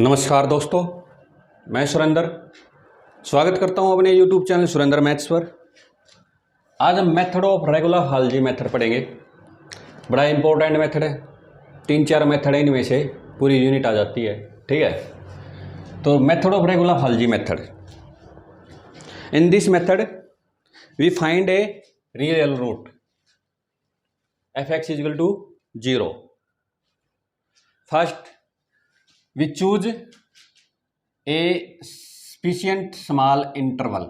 नमस्कार दोस्तों, मैं सुरेंद्र स्वागत करता हूं अपने YouTube चैनल सुरेंद्र मैथ्स पर। आज हम method of regular falsi method पढ़ेंगे। बड़ा इंपॉर्टेंट मेथड है, 3-4 मेथड है, इनमें से पूरी यूनिट आ जाती है। ठीक है, तो method of regular falsi method. In this method we find a real root f(x) = 0। First we choose a sufficient small interval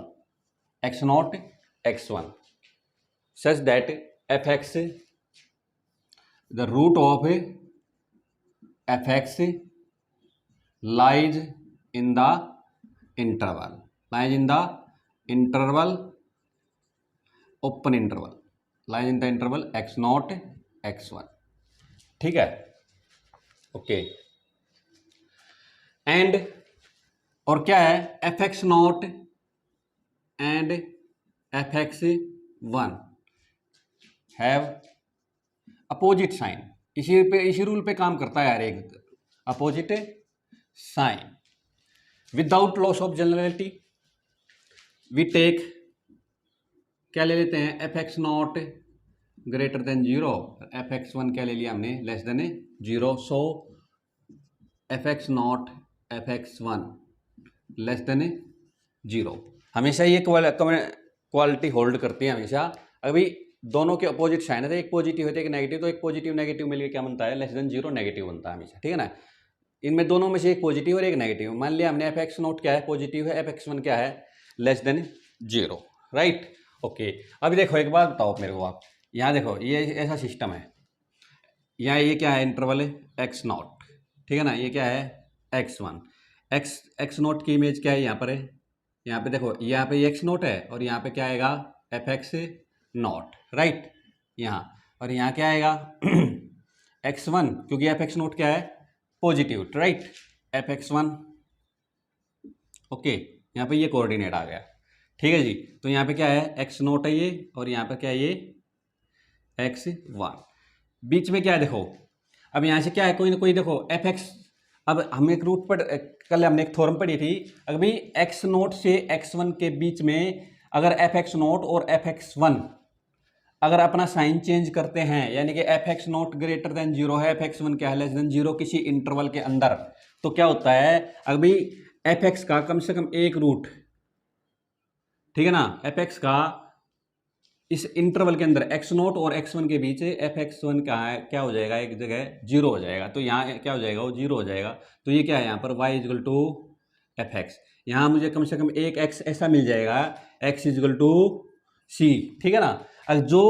x0 x1 such that f(x), the root of f(x) lies in the interval, open interval, lies in the interval x0 x1। ठीक है, okay. And और क्या है, f(x0) and f(x1) have opposite sign. इसी rule पे काम करता है यार, एक opposite sign. Without loss of generality we take, क्या ले लेते हैं, f(x0) ग्रेटर देन 0, f(x1) क्या ले लिया हमने, लेस देन 0। सो f(x0) f(x1) लेस देन 0। हमेशा ये क्वालिटी होल्ड करती है हमेशा। अभी दोनों के अपोजिट साइन है, एक पॉजिटिव है तो एक नेगेटिव, तो एक पॉजिटिव नेगेटिव मिलकर क्या बनता है, लेस देन 0 नेगेटिव बनता है हमेशा। ठीक है ना, इनमें दोनों में से एक पॉजिटिव और एक नेगेटिव। मान लिया हमने f(x0) क्या है, पॉजिटिव है, f(x1) क्या है, लेस देन 0। Right, okay. अभी देखो एक बात बताओ मेरे को, आप यहाँ देखो, ये ऐसा सिस्टम है, यहाँ ये क्या है, इंटरवल है x0। ठीक है ना, ये क्या है, x1। x0 की इमेज क्या है, यहाँ पर है, यहाँ पे देखो, यहाँ पे x0 है और यहाँ पे क्या आएगा, f(x0), राइट यहाँ। और यहाँ क्या आएगा x1, क्योंकि f(x0) क्या है, पॉजिटिव, राइट, f(x1), ओके। यहाँ पे ये कोऑर्डिनेट आ गया। ठीक है जी, तो यहाँ पे क्या है, x0 है ये, और यहाँ पे क्या है, ये x1। बीच में क्या है देखो, अब यहाँ से क्या है, कोई ना कोई देखो f(x), अब हम एक रूट पर, कल हमने एक थ्योरम पढ़ी थी, अभी x0 से x1 के बीच में अगर f(x0) और f(x1) अगर अपना साइन चेंज करते हैं, यानी कि f(x0) ग्रेटर देन 0 है, f(x1) क्या है, लेस देन 0, किसी इंटरवल के अंदर, तो क्या होता है, अभी f(x) का कम से कम एक रूट, ठीक है ना, f(x) का इस इंटरवल के अंदर x0 और x1 के बीच f(x1) क्या हो जाएगा, एक जगह 0 हो जाएगा, तो यहाँ क्या हो जाएगा, वो 0 हो जाएगा। तो ये क्या है, यहाँ पर y = f(x), यहाँ मुझे कम से कम एक x ऐसा मिल जाएगा, x = c। ठीक है ना, अब जो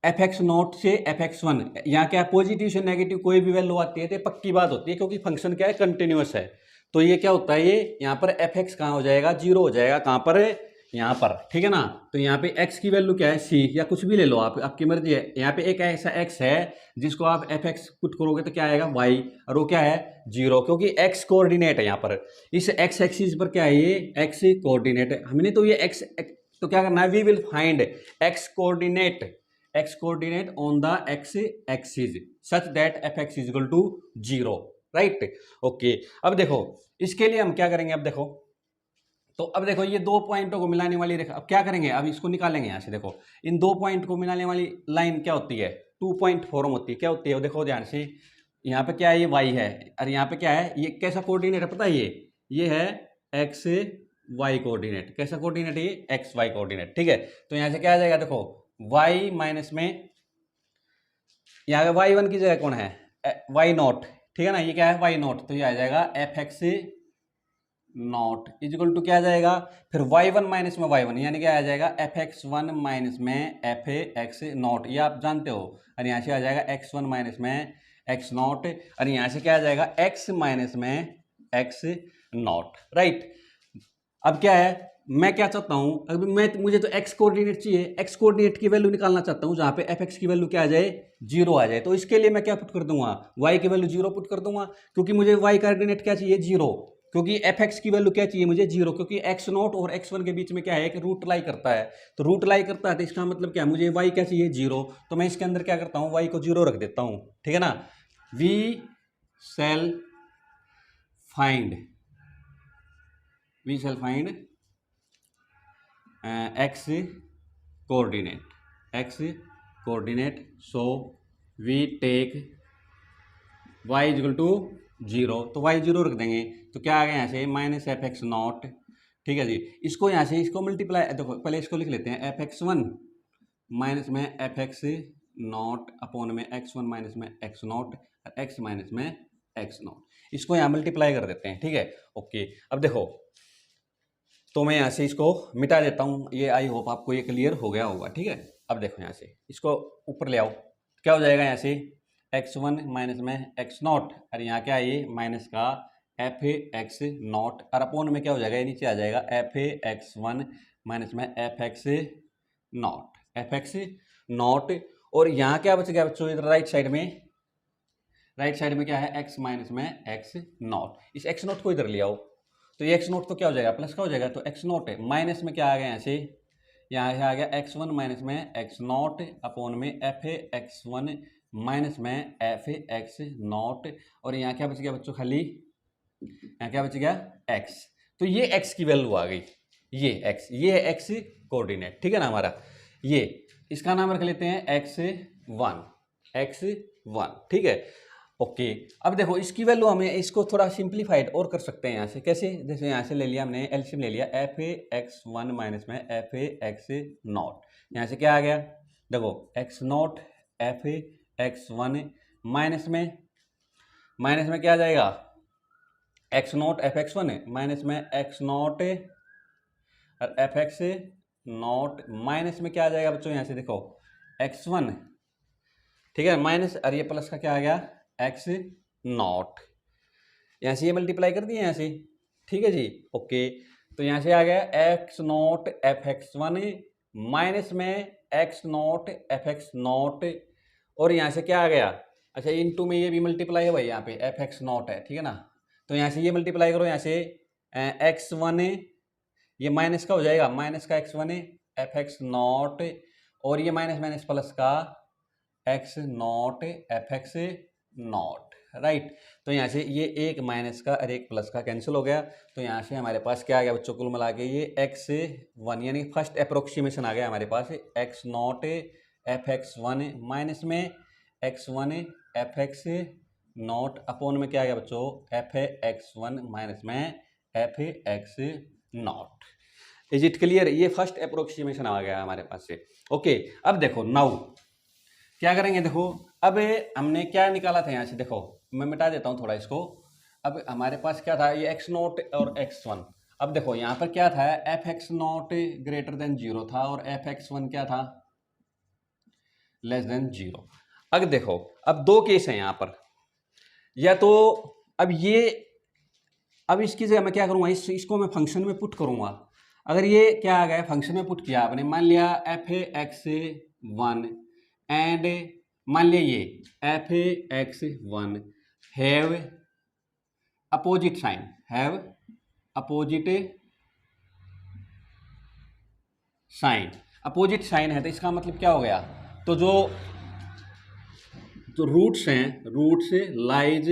f(x0) से f(x1), यहाँ क्या पॉजिटिव से नेगेटिव कोई भी वैल्यू आती है तो पक्की बात होती है, क्योंकि फंक्शन क्या है, कंटिन्यूअस है। तो ये क्या होता है, ये यहाँ पर f(x) कहाँ हो जाएगा, 0 हो जाएगा, कहाँ पर, यहाँ पर। ठीक है ना, तो यहाँ पे x की वैल्यू क्या है, c, या कुछ भी ले लो आप, आपकी मर्जी है। यहाँ पे एक ऐसा x है जिसको आप f(x) पुट करोगे तो क्या आएगा, y, और वो क्या है, 0, क्योंकि x कोऑर्डिनेट है यहाँ पर, इस x एक्सिस पर क्या है, ये x कोऑर्डिनेट है। हमने तो ये x, तो क्या करना है, we will find x coordinate on the x axis such that f(x) = 0, right, okay. अब देखो इसके लिए हम क्या करेंगे, अब देखो, तो अब देखो ये दो पॉइंटों को मिलाने वाली रेखा, अब क्या करेंगे, अब इसको निकालेंगे यहाँ से। देखो इन दो पॉइंट को मिलाने वाली लाइन क्या होती है, 2 पॉइंट फॉर्म होती है। क्या होती है, देखो ध्यान से, यहाँ पे क्या है, ये y है, और यहाँ पे क्या है, ये कैसा कोऑर्डिनेट है पता है, ये है x y कोऑर्डिनेट। कैसा कोऑर्डिनेट है, ये x y कोऑर्डिनेट। ठीक है, तो यहाँ से क्या आ जाएगा, देखो y माइनस में, यहाँ y1 की जगह कौन है, y0। ठीक है ना, ये क्या है, y0, तो ये आ जाएगा f(x0) इक्वल टू क्या आ जाएगा, फिर y1 माइनस में y1, यानी क्या आ जाएगा, f(x1) माइनस में f(x0), ये आप जानते हो। और यहाँ से आ जाएगा x1 माइनस में x0, और यहाँ से क्या आ जाएगा, x माइनस में x0, राइट। अब क्या है, मैं क्या चाहता हूं, अभी मुझे तो x कोऑर्डिनेट चाहिए, x कोऑर्डिनेट की वैल्यू निकालना चाहता हूं, जहां पे f(x) की वैल्यू क्या आ जाए, 0 आ जाए। तो इसके लिए मैं क्या पुट कर दूंगा, y की वैल्यू 0 पुट कर दूंगा, क्योंकि मुझे y कोऑर्डिनेट क्या चाहिए, 0, क्योंकि f(x) की वैल्यू क्या चाहिए मुझे, 0, क्योंकि x0 और x1 के बीच में क्या है, कि रूट लाई करता है। तो रूट लाई करता है तो इसका मतलब क्या है, मुझे y क्या चाहिए, 0। तो मैं इसके अंदर क्या करता हूँ, y को 0 रख देता हूँ। ठीक है ना, we shall find we shall find x coordinate, so we take y is equal to 0, तो y 0 रख देंगे, तो क्या आ गया यहाँ से माइनस एफ एक्स नॉट। ठीक है जी, इसको यहाँ से इसको मल्टीप्लाई, देखो पहले इसको लिख लेते हैं, एफ एक्स वन माइनस में एफ एक्स नॉट अपॉन में x1 माइनस में x नॉट और x माइनस में x नॉट, इसको यहाँ मल्टीप्लाई कर देते हैं। ठीक है, ओके। अब देखो, तो मैं यहाँ से इसको मिटा देता हूँ, ये आई होप आपको ये क्लियर हो गया होगा। ठीक है, अब देखो यहाँ से इसको ऊपर ले आओ, क्या हो जाएगा यहाँ से x1 माइनस में x नॉट और यहाँ क्या है ये माइनस का एफ एक्स नॉट और अपॉन में क्या हो जाएगा, ये नीचे आ जाएगा एफ एक्स वन माइनस में एफ एक्स नॉट और यहाँ क्या बच गया बच्चों, इधर राइट साइड में क्या है x माइनस में x नॉट, इस x नॉट को इधर ले आओ, तो ये x नॉट तो क्या हो जाएगा प्लस का हो जाएगा, तो x नॉट है माइनस में क्या आ गया यहाँ से आ गया x1 माइनस में x नॉट अपॉन में एफ एक्स वन माइनस में एफ एक्स नॉट और यहाँ क्या बच गया बच्चों, खाली यहाँ क्या बच गया x, तो ये x की वैल्यू आ गई, ये x कोऑर्डिनेट। ठीक है ना हमारा, ये इसका नाम रख लेते हैं x1। ठीक है, ओके। अब देखो इसकी वैल्यू हमें इसको थोड़ा सिंप्लीफाइड और कर सकते हैं यहाँ से, कैसे, जैसे यहाँ से ले लिया हमने एलसीएम ले लिया एफ एक्स वन माइनस में एफ एक्स नॉट, यहाँ से क्या आ गया देखो x naught f x one minus में क्या आ जाएगा x naught f x one minus में एक्स नॉट और एफ एक्स नॉट माइनस में क्या आ जाएगा बच्चों, यहाँ से देखो एक्स वन, ठीक है, माइनस और ये प्लस का क्या आ गया एक्स नॉट, यहाँ से ये मल्टीप्लाई कर दिए यहाँ से। ठीक है जी, ओके। तो यहाँ से आ गया x naught f x one minus में x naught f x naught और यहाँ से क्या आ गया, अच्छा इनटू में ये भी मल्टीप्लाई है भाई, यहाँ पे एफ एक्स नॉट है। ठीक है ना, तो यहाँ से ये मल्टीप्लाई करो, यहाँ से एक्स वन ये माइनस का हो जाएगा, माइनस का x one f x naught और ये माइनस माइनस प्लस का x naught f x not, right. तो यहाँ से ये एक माइनस का और एक प्लस का कैंसिल हो गया, तो यहाँ से हमारे पास क्या आ गया बच्चों, कुल मिला के ये एक्स वन यानी फर्स्ट अप्रोक्सीमेशन आ गया हमारे पास x naught f x one minus में x one f x naught upon में क्या आ गया बच्चों एफ एक्स वन माइनस में f x naught. Is it clear, ये फर्स्ट अप्रोक्सीमेशन आ गया हमारे पास से। ओके, अब देखो नाउ क्या करेंगे, देखो अब हमने क्या निकाला था यहाँ से, देखो मैं मिटा देता हूँ थोड़ा इसको। अब हमारे पास क्या था, ये एक्स नॉट और एक्स वन, अब देखो यहाँ पर क्या था F x not greater than zero था और एफ एक्स वन क्या था लेस देन जीरो। अब देखो अब दो केस है यहाँ पर, या तो अब ये, अब इसकी जगह मैं क्या करूँगा, इसको मैं फंक्शन में पुट करूँगा। अगर ये क्या आ गया फंक्शन में पुट किया आपने, मान लिया एफ एक्स वन एंड मान लिया ये f x one have opposite sign, have opposite sign, opposite sign है तो इसका मतलब क्या हो गया, तो जो रूट्स हैं, roots lies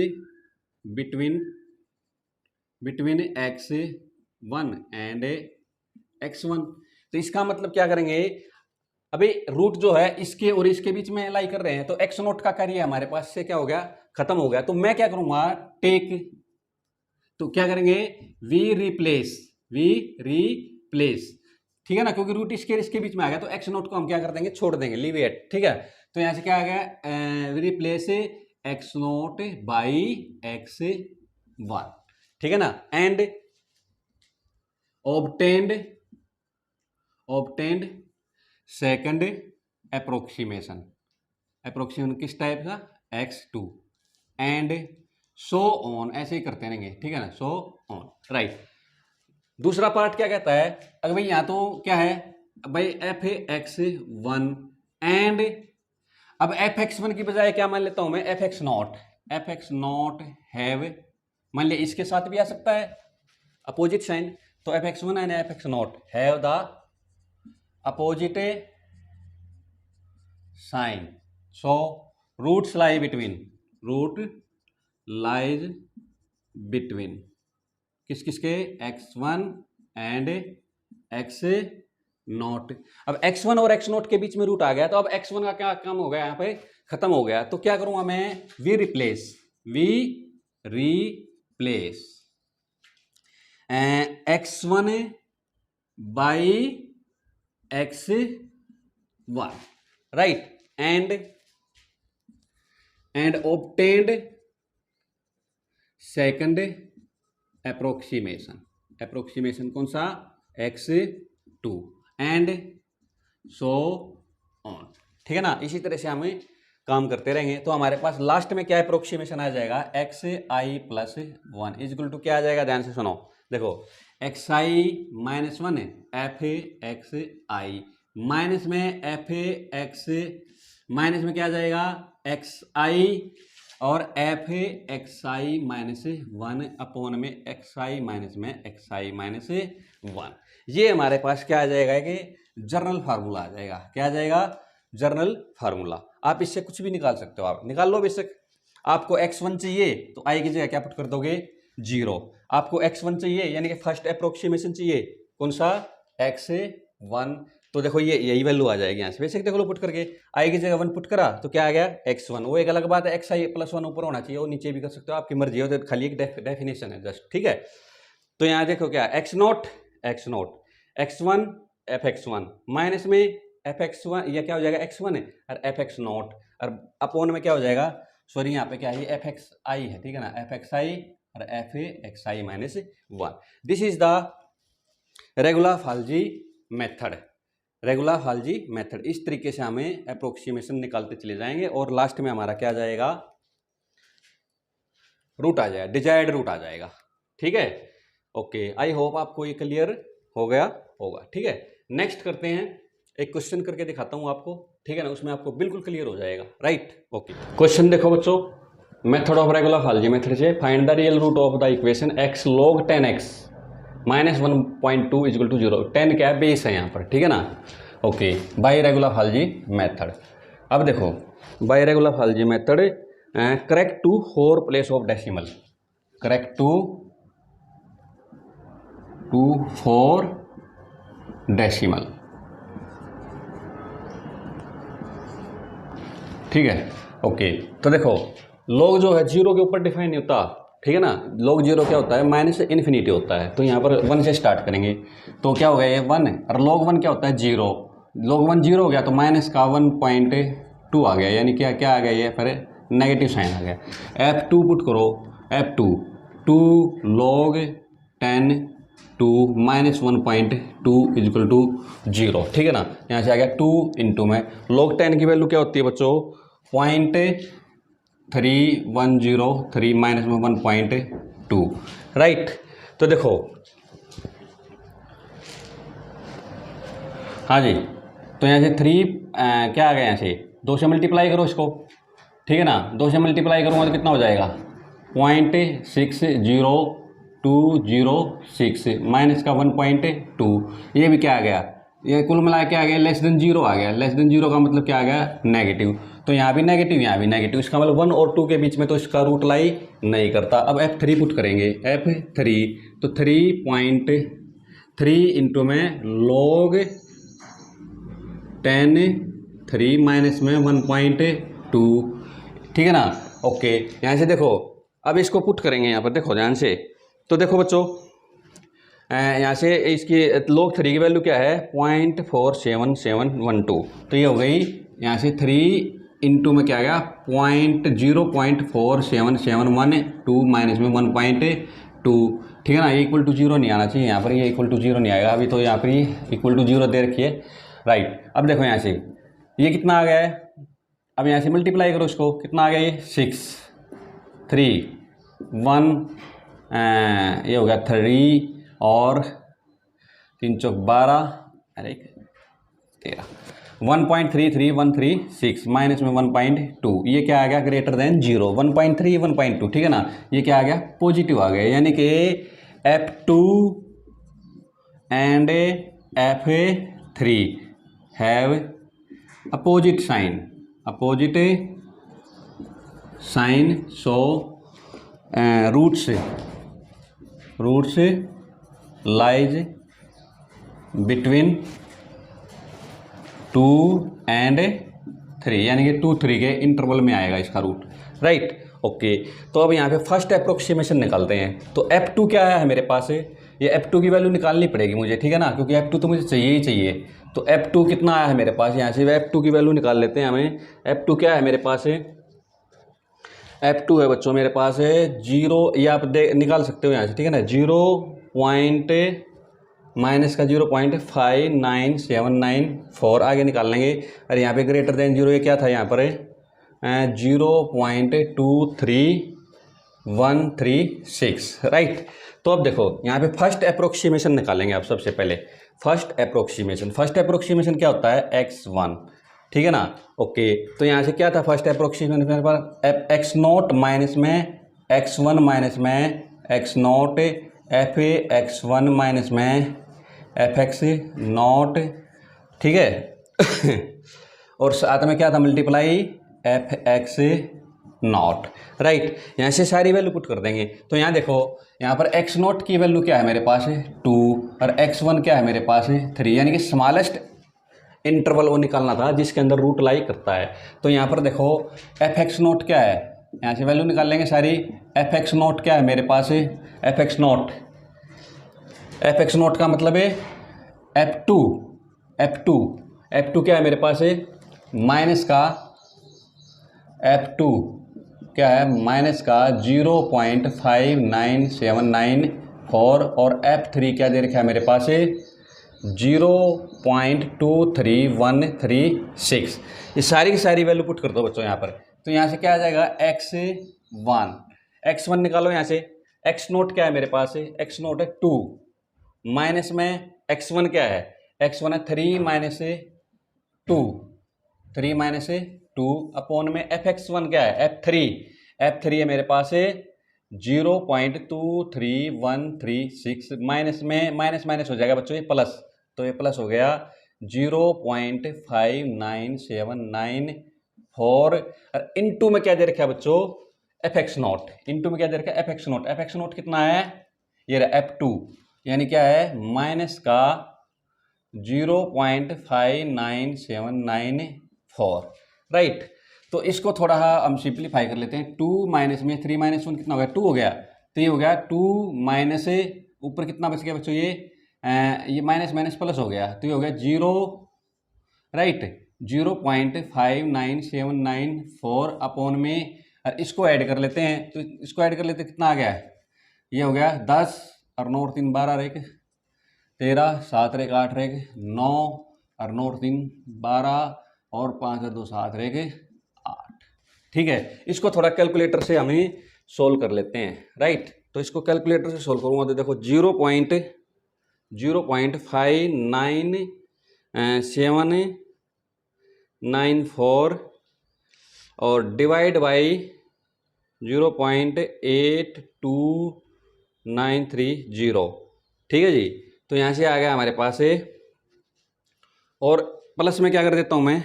between x one and x one, तो इसका मतलब क्या करेंगे, अभी रूट जो है इसके और इसके बीच में लाई कर रहे हैं, तो एक्स नोट का कार्य हमारे पास से क्या हो गया खत्म हो गया, तो मैं क्या करूंगा टेक, तो क्या करेंगे वी रिप्लेस, ठीक है ना, क्योंकि रूट इसके बीच में आ गया, तो एक्स नोट को हम क्या कर देंगे छोड़ देंगे, लीव इट। ठीक है, तो यहां से क्या आ गया we replace x naught by x one, ठीक है ना, एंड ऑब्टेंड सेकंड अप्रोक्सीमेशन किस टाइप का x2 एंड सो ऑन, ऐसे ही करते रहेंगे। ठीक है ना, सो ऑन, राइट। दूसरा पार्ट क्या कहता है, अगर भाई यहाँ तो क्या है भाई एफ एक्स वन एंड, अब एफ एक्स वन की बजाय क्या मान लेता हूं मैं एफ एक्स नॉट हैव, मान लिया इसके साथ भी आ सकता है अपोजिट साइन, तो F x one and F x not have the opposite sign, so root lies between किस किसके, x1 एंड x0। अब x1 और x0 के बीच में रूट आ गया, तो अब x1 का क्या काम हो गया, यहाँ पे खत्म हो गया। तो क्या करूंगा मैं, we replace x1 by x1, right, and obtained second approximation कौन सा, x2 एंड सो ऑन। ठीक है ना, इसी तरह से हमें काम करते रहेंगे। तो हमारे पास लास्ट में क्या अप्रोक्सीमेशन आ जाएगा, xi प्लस 1 इजक्वल टू क्या आ जाएगा, ध्यान से सुनो, देखो xi माइनस 1 एफ एक्स आई, माइनस में एफ एक्स, माइनस में क्या आ जाएगा xi, और एफ एक्स आई माइनस 1 अपॉन में xi माइनस में xi माइनस 1। ये हमारे पास क्या आ जाएगा कि जर्नल फार्मूला आ जाएगा। क्या आ जाएगा, जर्नल फार्मूला। आप इससे कुछ भी निकाल सकते हो, आप निकाल लो बेशक। आपको x1 चाहिए तो i की जगह क्या पुट कर दोगे, 0। आपको x1 चाहिए यानी कि फर्स्ट अप्रोक्सीमेशन चाहिए, कौन सा, x1। तो देखो ये यही वैल्यू आ जाएगी यहाँ से, बेशक देख लो पुट करके, i की जगह 1 पुट करा तो क्या आ गया, x1। वो एक अलग बात है, xi प्लस 1 ऊपर होना चाहिए, वो नीचे भी कर सकते हो, आपकी मर्जी हो, तो खाली एक डेफिनेशन है जस्ट, ठीक है। तो यहाँ देखो क्या, x0 x1 fx1 माइनस में fx1, यह क्या हो जाएगा x1 और fx0, और अपोन में क्या हो जाएगा, सॉरी यहाँ पे क्या है, fxi है, ठीक है ना, fxi और fxi minus 1। This is the regular falsi method. इस तरीके से हमें अप्रोक्सीमेशन निकालते चले जाएंगे और लास्ट में हमारा क्या आ जाएगा, रूट आ जाएगा, डिजायर्ड रूट आ जाएगा। ठीक है, ओके, आई होप आपको ये क्लियर हो गया होगा। ठीक है, नेक्स्ट करते हैं, एक क्वेश्चन करके दिखाता हूं आपको, ठीक है ना, उसमें आपको बिल्कुल क्लियर हो जाएगा, राइट। ओके, क्वेश्चन देखो बच्चों, method of regular falsi method से find the real root of the equation x log 10x minus 1.2 equal to 0। 10 क्या है, बेस है यहाँ पर, ठीक है ना। Okay, by regular falsi method. अब देखो, by regular falsi method, correct to 4 place of decimal, correct to 4 decimal, ठीक है। ओके, तो देखो लॉग जो है 0 के ऊपर डिफाइन नहीं होता, ठीक है ना। log 0 क्या होता है, माइनस से इन्फिनिटी होता है, तो यहाँ पर 1 से स्टार्ट करेंगे, तो क्या हो गया ये 1, और log 1 क्या होता है 0, log 1 0 हो गया तो माइनस का 1.2 आ गया, यानी क्या क्या आ गया, ये फिर नेगेटिव साइन आ गया। f2 पुट करो, f2 2 log 10 2 minus 1.2 equal to 0, ठीक है ना। यहाँ से आ गया 2 इंटू में log 10 की वैल्यू क्या होती है बच्चों, 0.3103 माइनस में 1.2, राइट। तो देखो, हाँ जी, तो यहाँ से 3 क्या आ गया, यहाँ से 2 से मल्टीप्लाई करो इसको, ठीक है ना। 2 से मल्टीप्लाई करूँगा तो कितना हो जाएगा, 0.60206 माइनस का 1.2, ये भी क्या आ गया, ये कुल मिला के आ गया लेस देन 0 आ गया। लेस देन 0 का मतलब क्या आ गया, नेगेटिव, तो यहाँ भी नेगेटिव यहाँ भी नेगेटिव, इसका मतलब 1 और 2 के बीच में तो इसका रूट लाई नहीं करता। अब f3 पुट करेंगे, f3 तो 3.3 इंटू में log 10 3 माइनस में 1.2, ठीक है ना। ओके, यहाँ से देखो, अब इसको पुट करेंगे यहाँ पर, देखो ध्यान से, तो देखो बच्चों, यहाँ से इसकी log 3 की वैल्यू क्या है, 0.47712, तो ये हो गई यहाँ से 3 इंटू में क्या आ गया, 0.47712 माइनस में 1.2, ठीक है ना। ये इक्वल टू 0 नहीं आना चाहिए यहाँ पर, ये इक्वल टू 0 नहीं आएगा अभी, तो यहाँ पर ये इक्वल टू 0 दे रखी है, राइट। अब देखो यहाँ से ये कितना आ गया है, अब यहाँ से मल्टीप्लाई करो इसको, कितना आ गया ये 6 3 1, ये हो गया 3 और 3 चौक 12, अरे 13, 1.33136 माइनस में 1.2, ये क्या आ गया, ग्रेटर देन 0, 1.3 1.2, ठीक है ना। ये क्या आ गया, पॉजिटिव आ गया, यानी कि f2 and f3 have opposite sign, so roots roots lies between 2 and 3, यानी कि 2 3 के इंटरवल में आएगा इसका रूट, राइट। ओके, तो अब यहाँ पे फर्स्ट अप्रोक्सीमेशन निकालते हैं। तो F2 क्या है मेरे पास है, ये F2 की वैल्यू निकालनी पड़ेगी मुझे, ठीक है ना, क्योंकि F2 तो मुझे चाहिए ही चाहिए। तो F2 कितना आया है मेरे पास, यहाँ से F2 की वैल्यू निकाल लेते हैं हमें। F2 क्या है मेरे पास है, F2 है बच्चों मेरे पास है 0, ये आप निकाल सकते हो यहाँ से, ठीक है ना, 0 पॉइंट माइनस का 0.59794 आगे निकाल लेंगे। और यहाँ पे ग्रेटर देन 0 ये क्या था यहाँ पर 0.23136, राइट। तो अब देखो यहाँ पे फर्स्ट अप्रोक्सीमेशन निकालेंगे आप सबसे पहले। फर्स्ट अप्रोक्सीमेशन क्या होता है, x1, ठीक है ना। ओके, तो यहाँ से क्या था फर्स्ट अप्रोक्सीमेशन मेरे पास, एक्स नोट माइनस में x1 माइनस में x note F x1 minus में fx नॉट, ठीक है। और साथ में क्या था मल्टीप्लाई fx नॉट, राइट। यहाँ से सारी वैल्यू पुट कर देंगे। तो यहाँ देखो यहाँ पर x नॉट की वैल्यू क्या है मेरे पास है 2 और x1 क्या है मेरे पास है 3, यानी कि स्मॉलेस्ट इंटरवल वो निकालना था जिसके अंदर रूट लाई करता है। तो यहाँ पर देखो fx नॉट क्या है, यहाँ से वैल्यू निकाल लेंगे सारी। fx नॉट क्या है मेरे पास है, fx नॉट का मतलब है f2 क्या है मेरे पास है माइनस का f2 क्या है माइनस का 0.59794 और f3 क्या दे रखा है मेरे पास है 0.23136। ये सारी की सारी वैल्यू पुट कर दो बच्चों यहाँ पर। तो यहाँ से क्या आ जाएगा x1 निकालो यहाँ से। x नोट क्या है मेरे पास है, x नोट है 2 माइनस में x1 क्या है, x1 है 3 माइनस 2 अपॉन में fx1 क्या है f3 है मेरे पास है 0.23136 माइनस में माइनस हो जाएगा बच्चों ये प्लस, तो ये प्लस हो गया 0.59794 और इनटू में क्या दे रखा है बच्चों fx नॉट, इनटू में क्या दे रखा है fx नॉट कितना है ये रहा f2, यानी क्या है माइनस का 0.59794, राइट। तो इसको थोड़ा हम सिंप्लीफाई कर लेते हैं। 2 माइनस में 3 माइनस 1 कितना हो गया 2 हो गया, तो ये हो गया 2 माइनस ऊपर कितना बच गया बच्चों ये माइनस प्लस हो गया, तो ये हो गया 0, राइट 0.59794 अपॉन में इसको ऐड कर लेते हैं। तो इसको ऐड कर लेते हैं कितना आ गया ये हो गया 10 और 9 और 3 12 रेक 13 7 रेक 8 रेक 9 और 9 और 3 12 और 5 और 2 7 रेक 8, ठीक है। इसको थोड़ा कैलकुलेटर से हमें सोल्व कर लेते हैं, राइट। तो इसको कैलकुलेटर से सोल्व करूँगा तो देखो 0.59794 और डिवाइड बाई 0.82930, ठीक है जी। तो यहाँ से आ गया हमारे पास है और प्लस में क्या कर देता हूँ मैं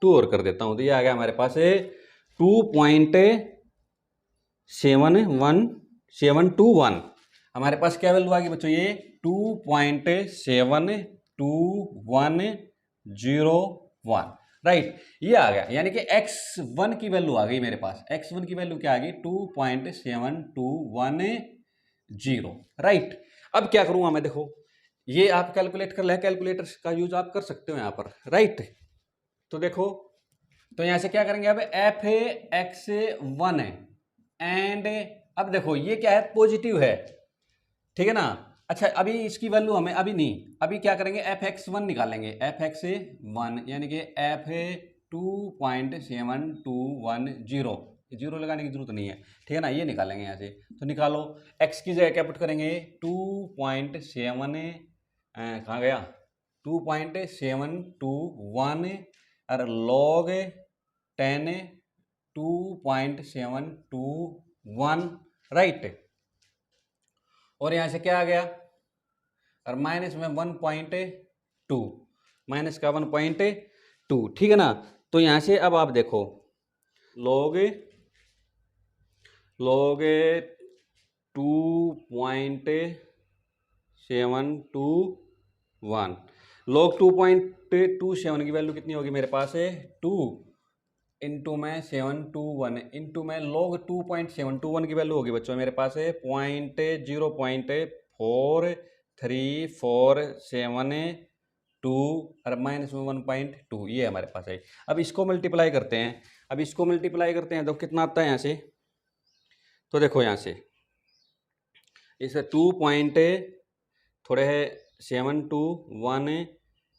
2 और कर देता हूँ, तो ये आ गया हमारे पास है 2.71721। हमारे पास क्या वैल्यू आ गई बच्चों ये 2.72101, राइट। ये आ गया, यानी कि x1 की वैल्यू आ गई मेरे पास। x1 की वैल्यू क्या आ गई 2.7210, राइट। अब क्या करूँगा मैं, देखो ये आप कैलकुलेट कर ले, कैलकुलेटर का यूज आप कर सकते हो यहाँ पर, राइट। तो देखो तो यहाँ से क्या करेंगे अब fx1 है एंड अब देखो ये क्या है पॉजिटिव है, ठीक है ना। अच्छा अभी इसकी वैल्यू हमें अभी नहीं, अभी क्या करेंगे fx1 निकालेंगे, fx1 यानी कि f 2.7210, जीरो लगाने की जरूरत नहीं है, ठीक है ना, ये निकालेंगे यहाँ से। तो निकालो x की जगह क्या पुट करेंगे 2.7 कहाँ गया 2.721 और log 10 2.721, राइट। और यहाँ से क्या आ गया और माइनस में 1.2 माइनस का 1.2, ठीक है ना। तो यहाँ से अब आप देखो log 2.721। log 2.27 की वैल्यू कितनी होगी मेरे पास है 2 इंटू में 721 इंटू में log 2.721 की वैल्यू होगी बच्चों मेरे पास है 0.4347 और माइनस में 1.2 ये हमारे पास है। अब इसको मल्टीप्लाई करते हैं, तो कितना आता है यहाँ से, तो देखो यहाँ से इसे 2 थोड़े है 721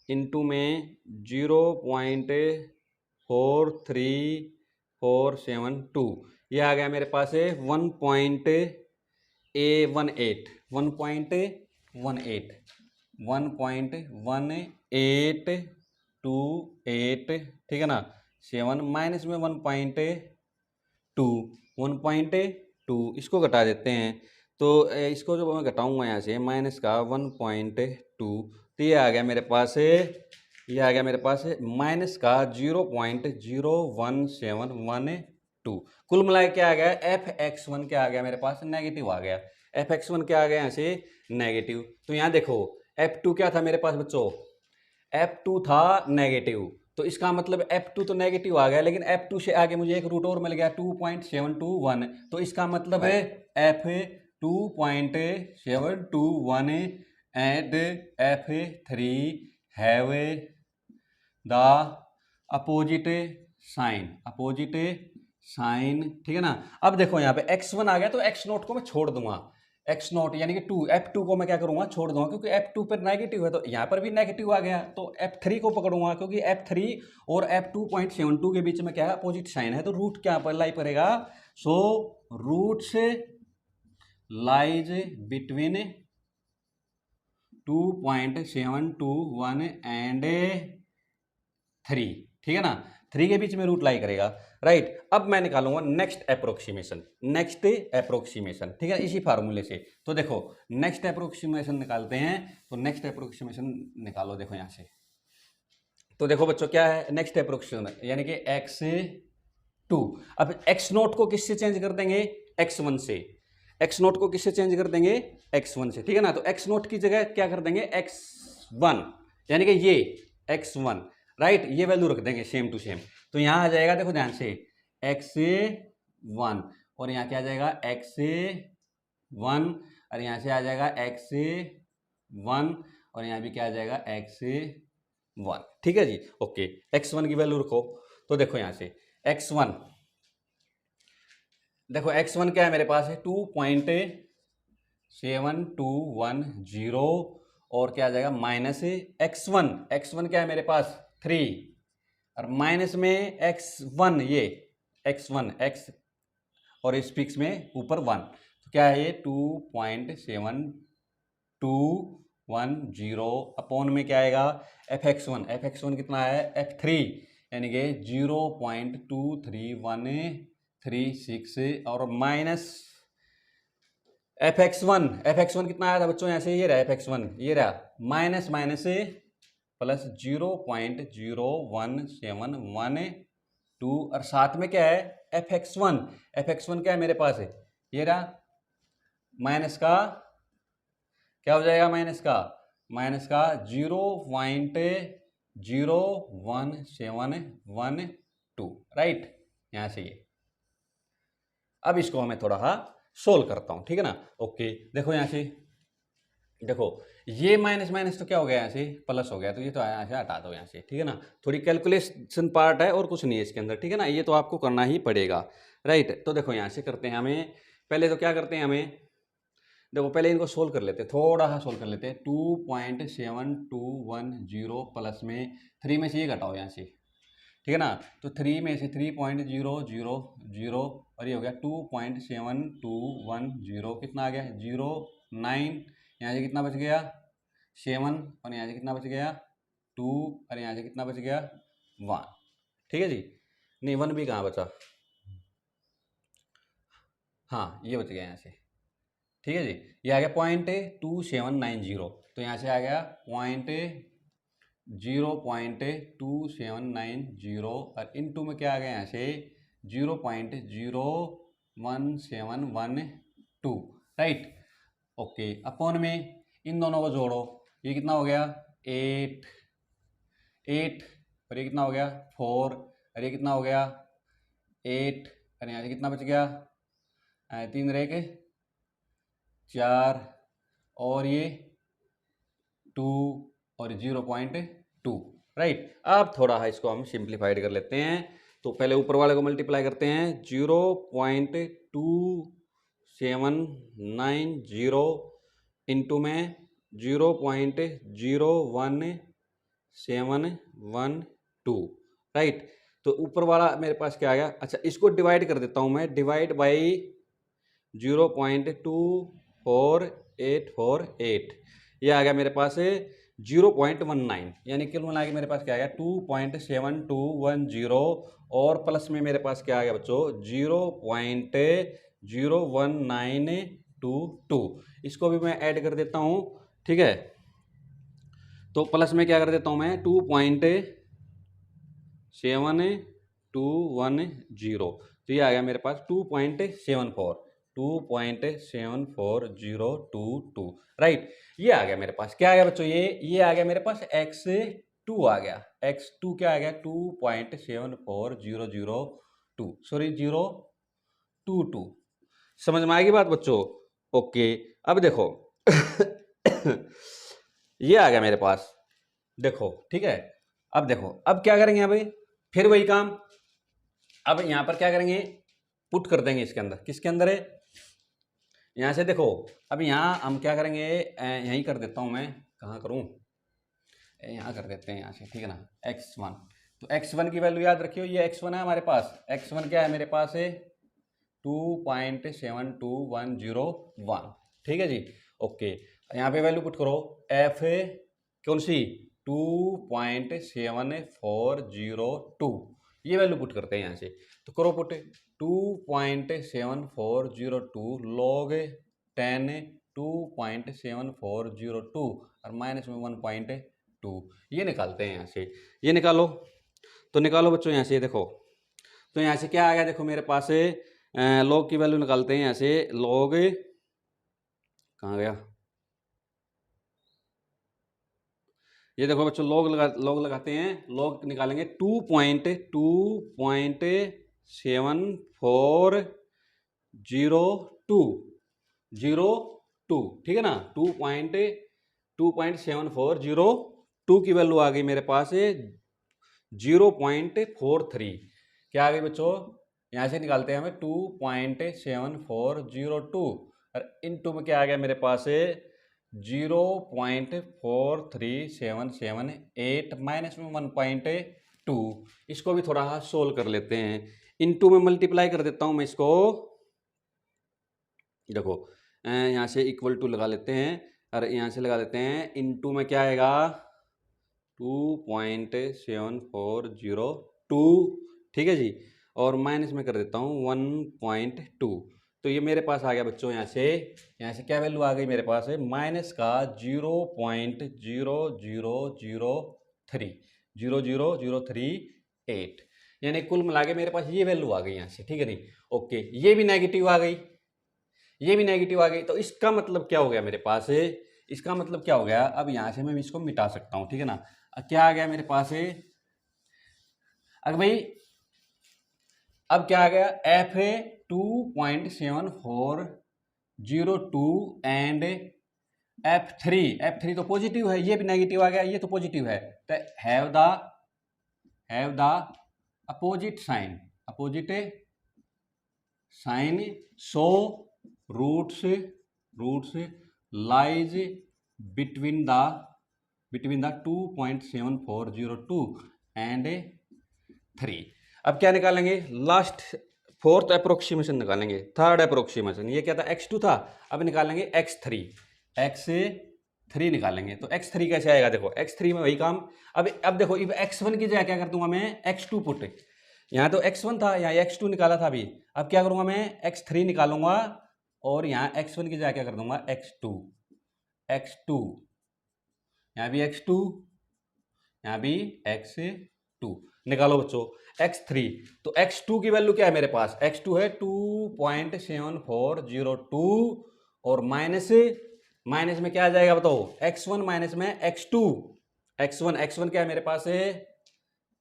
इंटू में 0.43472 ये आ गया मेरे पास है 1.18, ठीक है ना। 7 माइनस में 1.2 इसको घटा देते हैं, तो इसको जब मैं घटाऊंगा यहाँ से माइनस का 1.2 तो ये आ गया मेरे पास माइनस का 0.01712। कुल मिलाकर क्या आ गया, fx1 क्या आ गया मेरे पास, नेगेटिव आ गया। fx1 क्या आ गया यहाँ से, नेगेटिव। तो यहाँ देखो f2 क्या था मेरे पास बच्चों, f2 था नेगेटिव, तो इसका मतलब f2 तो नेगेटिव आ गया, लेकिन f2 से आगे मुझे एक रूट और मिल गया 2.721, तो इसका मतलब है f2.721 and f3 have the opposite sign, ठीक है ना। अब देखो यहाँ पे x1 आ गया तो x0 को मैं छोड़ दूंगा, x0 यानी कि f2 को मैं क्या करूंगा, छोड़ दूंगा, क्योंकि f2 पर नेगेटिव है तो यहाँ पर भी नेगेटिव आ गया, तो f3 को पकड़ूंगा, क्योंकि f3 और f2.72 के बीच में क्या है, अपोजिट साइन है, तो रूट क्या पर लाई पड़ेगा, so roots lies between 2.721 and 3, ठीक है ना, 3 के बीच में रूट लाई करेगा, राइट। अब मैं निकालूंगा नेक्स्ट अप्रोक्सीमेशन, ठीक है, इसी फार्मूले से। तो देखो नेक्स्ट अप्रोक्सीमेशन निकालते हैं, तो नेक्स्ट अप्रोक्सीमेशन निकालो, देखो यहां से। तो देखो बच्चों क्या है नेक्स्ट अप्रोक्सीमेशन, यानी कि x2। अब x0 को किससे चेंज कर देंगे, x1 से। x0 को किससे चेंज कर देंगे, x1 से, ठीक है ना। तो x0 की जगह क्या कर देंगे, x1, यानी कि ये x1, राइट, ये वैल्यू रख देंगे सेम टू सेम। तो यहां आ जाएगा, देखो ध्यान से, x1 और यहाँ क्या आ जाएगा, x1 और यहाँ से आ जाएगा x1 और यहाँ भी क्या आ जाएगा, x1, ठीक है जी, ओके। x1 की वैल्यू रखो, तो देखो यहाँ से x1, देखो x1 क्या है मेरे पास है 2.7210 और क्या आ जाएगा माइनस x1 क्या है मेरे पास 3 और माइनस में x1 ये x1 x और इस फिक्स में ऊपर 1, तो क्या है ये 2.7210 अपॉन में क्या आएगा fx1 कितना है f3 यानी कि 0.23136 और माइनस fx1 कितना आया था बच्चों, यहाँ से ये रहा fx1, ये रहा माइनस से प्लस 0.01712 और साथ में क्या है fx1 क्या है मेरे पास है, ये रहा माइनस का क्या हो जाएगा, माइनस का 0.01712, राइट, यहां से ये। अब इसको मैं थोड़ा सा सोल्व करता हूं, ठीक है ना, ओके। देखो यहां से, देखो ये माइनस तो क्या हो गया, यहाँ से प्लस हो गया, तो ये तो यहाँ से हटा दो यहाँ से, ठीक है ना। थोड़ी कैलकुलेशन पार्ट है और कुछ नहीं है इसके अंदर, ठीक है ना, ये तो आपको करना ही पड़ेगा, राइट। तो देखो यहाँ से करते हैं, हमें पहले तो क्या करते हैं, हमें देखो पहले इनको सोल्व कर लेते हैं, थोड़ा सा सोल्व कर लेते हैं। 2.7210 प्लस में 3 में से ये घटाओ यहाँ से, ठीक है ना, तो 3 में से 3.000 और ये हो गया 2.7210 कितना आ गया 09, यहाँ से कितना बच गया 7 और यहाँ से कितना बच गया 2 और यहाँ से कितना बच गया 1, ठीक है जी। नहीं 1 भी कहाँ बचा, हाँ ये बच गया यहाँ से, ठीक है जी। ये आ गया 0.2790, तो यहाँ से आ गया 0.2790 और इनटू में क्या आ गया यहाँ से 0.01712, राइट। ओके, अपॉन में इन दोनों को जोड़ो, ये कितना हो गया 8, 8 और ये कितना हो गया 4 और ये कितना हो गया 8 और यहाँ से कितना बच गया 3 रह के 4 और ये 2 और 0.2, राइट। अब थोड़ा है इसको हम सिंप्लीफाइड कर लेते हैं। तो पहले ऊपर वाले को मल्टीप्लाई करते हैं, 0.2790 इंटू में 0.01712, राइट। तो ऊपर वाला मेरे पास क्या आ गया, अच्छा इसको डिवाइड कर देता हूं मैं, डिवाइड बाई 0.24848, ये आ गया मेरे पास 0.19, यानी कुल मिला के मेरे पास क्या आ गया 2.7210 और प्लस में मेरे पास क्या आ गया बच्चों 0.01922। इसको भी मैं ऐड कर देता हूँ, ठीक है। तो प्लस में क्या कर देता हूँ मैं 2.7210, तो ये आ गया मेरे पास 2.740222, राइट। ये आ गया मेरे पास, क्या आ गया बच्चों, ये आ गया मेरे पास x2 आ गया, x2 क्या आ गया 2.74002, सॉरी 022। समझ में आएगी बात बच्चों? ओके, अब देखो ये आ गया मेरे पास, देखो ठीक है। अब देखो, अब क्या करेंगे अभी, फिर वही काम, अब यहां पर क्या करेंगे पुट कर देंगे इसके अंदर, किसके अंदर है, यहां से देखो। अब यहां हम क्या करेंगे, यहीं कर देता हूं मैं, कहां करूं, यहां कर देते हैं यहां से, ठीक है ना, x1। तो x1 की वैल्यू याद रखियो, ये x1 है हमारे पास, x1 क्या है मेरे पास है 2.72101, ठीक है जी। ओके, यहाँ पे वैल्यू पुट करो, f कौन सी 2.7402, ये वैल्यू पुट करते हैं यहाँ से। तो करो पुट 2.7402 log 10 2.7402 और माइनस में 1.2, ये निकालते हैं यहाँ से, ये निकालो। तो निकालो बच्चों यहाँ से, देखो तो यहाँ से क्या आ गया, देखो मेरे पास लॉग की वैल्यू निकालते हैं यहाँ से, लॉग कहाँ गया, ये देखो बच्चों लॉग लगाते हैं, लॉग निकालेंगे 2.7402, ठीक है ना, 2.7402 की वैल्यू आ गई मेरे पास 0.43, क्या आ गई बच्चों, यहां से निकालते हैं हमें 2.7402 और इनटू में क्या आ गया मेरे पास 0.43778 माइनस में 1.2। इसको भी थोड़ा सोल्व कर लेते हैं, इनटू में मल्टीप्लाई कर देता हूं मैं इसको, देखो यहां से इक्वल टू लगा लेते हैं और यहां से लगा देते हैं, इनटू में क्या आएगा 2.7402, ठीक है जी, और माइनस में कर देता हूं 1.2। तो ये मेरे पास आ गया बच्चों, यहाँ से क्या वैल्यू आ गई मेरे पास है माइनस का 0.003 यानी कुल मिला के मेरे पास ये वैल्यू आ गई यहाँ से, ठीक है नहीं। ओके, ये भी नेगेटिव आ गई, ये भी नेगेटिव आ गई, तो इसका मतलब क्या हो गया मेरे पास, इसका मतलब क्या हो गया, अब यहां से मैं इसको मिटा सकता हूं, ठीक है ना। क्या आ गया मेरे पास अगर भाई, अब क्या आ गया एफ 2.7402 एंड F3 तो पॉजिटिव है, ये भी नेगेटिव आ गया, ये तो पॉजिटिव है, तो have the opposite sign so roots lies between the 2.7402 and 3। अब क्या निकालेंगे, लास्ट फोर्थ अप्रोक्सीमेशन निकालेंगे, थर्ड अप्रोक्सीमेशन, ये क्या था x2 था, अब निकालेंगे x3 निकालेंगे। तो x3 कैसे आएगा, देखो x3 में वही काम, अब देखो x1 की जगह क्या कर दूंगा मैं x2 पुट, यहाँ तो x1 था, यहाँ x2 निकाला था अभी, अब क्या करूंगा मैं x3 निकालूंगा और यहाँ x1 की जगह क्या कर दूंगा x2, यहाँ भी x2, यहाँ भी x2, निकालो बच्चों x3। तो x2 की वैल्यू क्या है मेरे पास, x2 है 2.7402 और माइनस माइनस में क्या आ जाएगा बताओ, x1 माइनस में x2, x1 क्या है मेरे पास है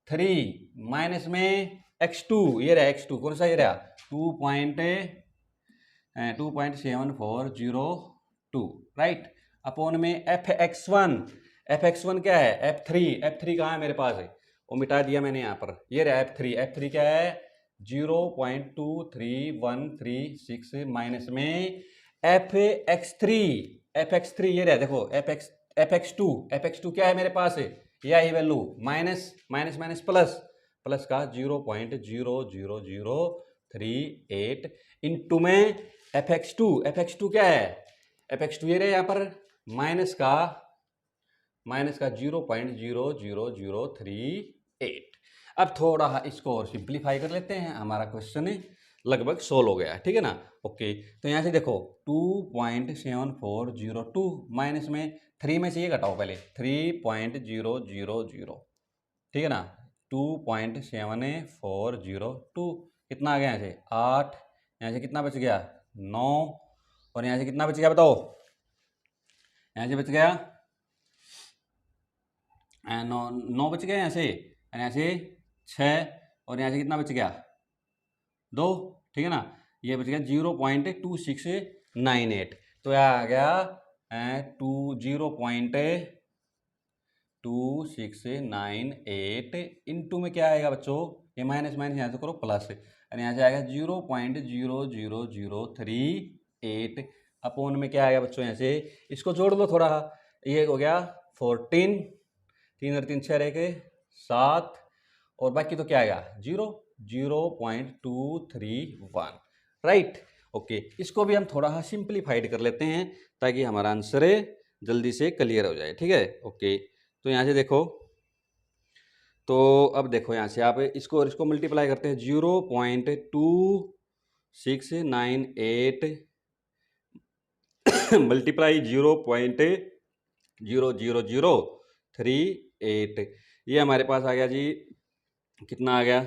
3 माइनस में x2, ये रहा x2 कौन सा, ये रहा 2.7402 राइट, अपॉन में fx1 क्या है f3 कहाँ है मेरे पास है, वो मिटा दिया मैंने यहाँ पर, ये रहा f3 क्या है 0.23136 माइनस में fx3 ये रहा देखो fx2 क्या है मेरे पास है, यह ही वैल्यू माइनस प्लस का 0.00038 इंटू में fx2 क्या है fx2 ये रहे यहाँ पर माइनस का 0.00038। अब थोड़ा इसको और सिंप्लीफाई कर लेते हैं, हमारा क्वेश्चन लगभग सोल्व हो गया, ठीक है ना। ओके, तो यहाँ से देखो 2.7402 माइनस में 3 में से ये घटाओ पहले 3.000, ठीक है ना, 2.7402 कितना आ गया यहाँ से 8, यहाँ से कितना बच गया 9, और यहाँ से कितना बच गया बताओ, यहाँ से बच गया 9 बच गया यहाँ से 6, और यहाँ से कितना बच गया 2, ठीक है ना, ये बच गया 0.2698, तो यह आ गया 0.2698 इंटू में क्या आएगा बच्चों, ये माइनस यहाँ से करो प्लस, और यहाँ से आएगा 0.00038 अपॉन में क्या आएगा बच्चों, यहाँ से इसको जोड़ लो थोड़ा, ये हो गया 14, 3 और 3 6 रह गए 7, और बाकी तो क्या आएगा 0.231 राइट। ओके, इसको भी हम थोड़ा सिंप्लीफाइड कर लेते हैं ताकि हमारा आंसर जल्दी से क्लियर हो जाए, ठीक है। ओके, तो यहाँ से देखो, तो अब देखो यहाँ से आप इसको मल्टीप्लाई करते हैं 0.2698 मल्टीप्लाई 0.00038, ये हमारे पास आ गया जी, कितना आ गया,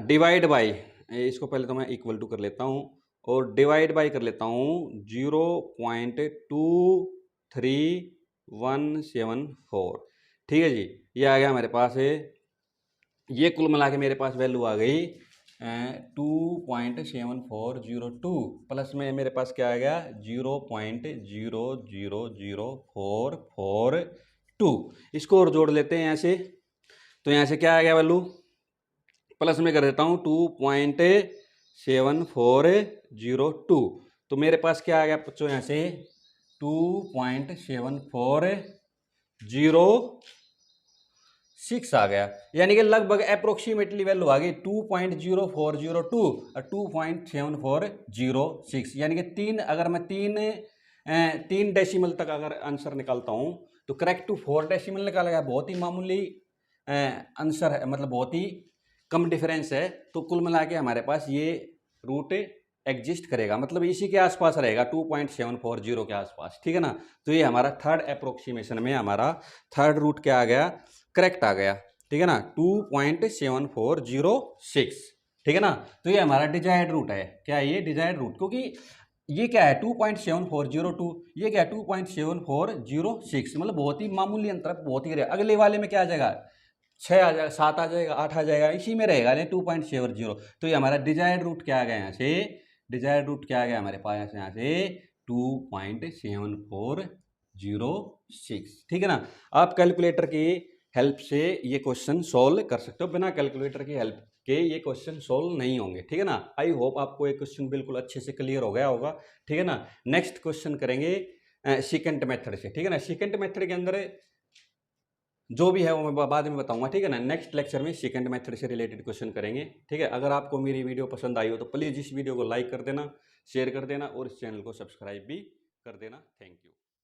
डिवाइड बाई, इसको पहले तो मैं इक्वल टू कर लेता हूँ और डिवाइड बाई कर लेता हूँ 0.23174, ठीक है जी, ये आ गया हमारे पास है, ये कुल मिला के मेरे पास वैल्यू आ गई 2.7402 प्लस में मेरे पास क्या आ गया 0.000442, इसको और जोड़ लेते हैं यहाँ से, तो यहाँ से क्या आ गया वैल्यू, प्लस में कर देता हूँ 2.7402, तो मेरे पास क्या आ गया बच्चों यहाँ से 2.7406 आ गया, यानी कि लगभग अप्रोक्सीमेटली वैल्यू आ गई 2.0402 और 2.7406, यानी कि 3, अगर मैं 3 डेसिमल तक अगर आंसर निकालता हूँ तो करेक्ट टू 4 डेसिमल निकाला गया, बहुत ही मामूली आंसर है, मतलब बहुत ही कम डिफरेंस है, तो कुल मिला के हमारे पास ये रूट एग्जिस्ट करेगा, मतलब इसी के आसपास रहेगा 2.740 के आसपास, ठीक है ना। तो ये हमारा थर्ड अप्रोक्सीमेशन में हमारा थर्ड रूट क्या आ गया, करेक्ट आ गया, ठीक है ना, 2.7406, ठीक है ना। तो ये हमारा डिजायर्ड रूट है, क्या है ये डिजायर्ड रूट, क्योंकि ये क्या है 2.7402, ये क्या है 2.7406, मतलब बहुत ही मामूली अंतर, बहुत ही रहेगा। अगले वाले में क्या आ जाएगा 6 आ जाएगा, 7 आ जाएगा, 8 आ जाएगा, इसी में रहेगा 2.70, तो ये हमारा डिजायर्ड रूट क्या आ गया यहाँ से, डिजायर्ड रूट क्या आ गया हमारे पास यहाँ से 2.7406, ठीक है ना। आप कैलकुलेटर की हेल्प से ये क्वेश्चन सोल्व कर सकते हो, बिना कैलकुलेटर की हेल्प के ये क्वेश्चन सोल्व नहीं होंगे, ठीक है ना। आई होप आपको ये क्वेश्चन बिल्कुल अच्छे से क्लियर हो गया होगा, ठीक है ना। नेक्स्ट क्वेश्चन करेंगे सेकंड मेथड से, ठीक है ना। सेकंड मेथड के अंदर जो भी है वो मैं बाद में बताऊंगा, ठीक है ना। नेक्स्ट लेक्चर में सेकंड मेथड से रिलेटेड क्वेश्चन करेंगे, ठीक है। अगर आपको मेरी वीडियो पसंद आई हो तो प्लीज़ इस वीडियो को लाइक कर देना, शेयर कर देना और इस चैनल को सब्सक्राइब भी कर देना। Thank you.